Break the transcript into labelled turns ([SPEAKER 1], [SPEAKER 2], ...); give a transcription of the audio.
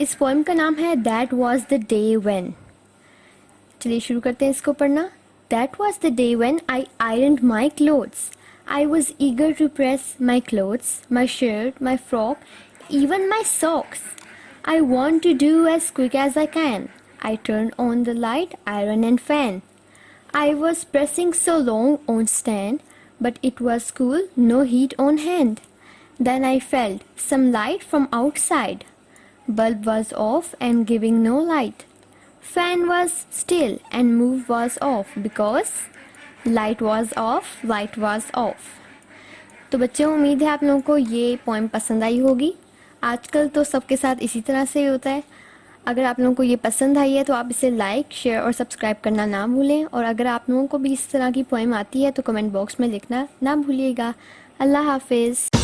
[SPEAKER 1] इस पोएम का नाम है that was the day when. चलिए शुरू करते हैं इसको पढ़ना। That was the day when I ironed my clothes. I was eager to press my clothes, my shirt, my frock, even my socks. I want to do as quick as I can. I turned on the light, iron and fan. I was pressing so long on stand, but it was cool, no heat on hand. Then I felt some light from outside. Bulb was off and giving no light. Fan was still and move was off because light was of, light was of. तो बच्चों, उम्मीद है आप लोगों को ये poem पसंद आई होगी। आजकल तो सबके साथ इसी तरह से होता है। अगर आप लोगों को ये पसंद आई है तो आप इसे लाइक, शेयर और सब्सक्राइब करना ना भूलें। और अगर आप लोगों को भी इस तरह की पोएम आती है तो कमेंट बॉक्स में लिखना ना भूलिएगा। अल्लाह हाफिज़।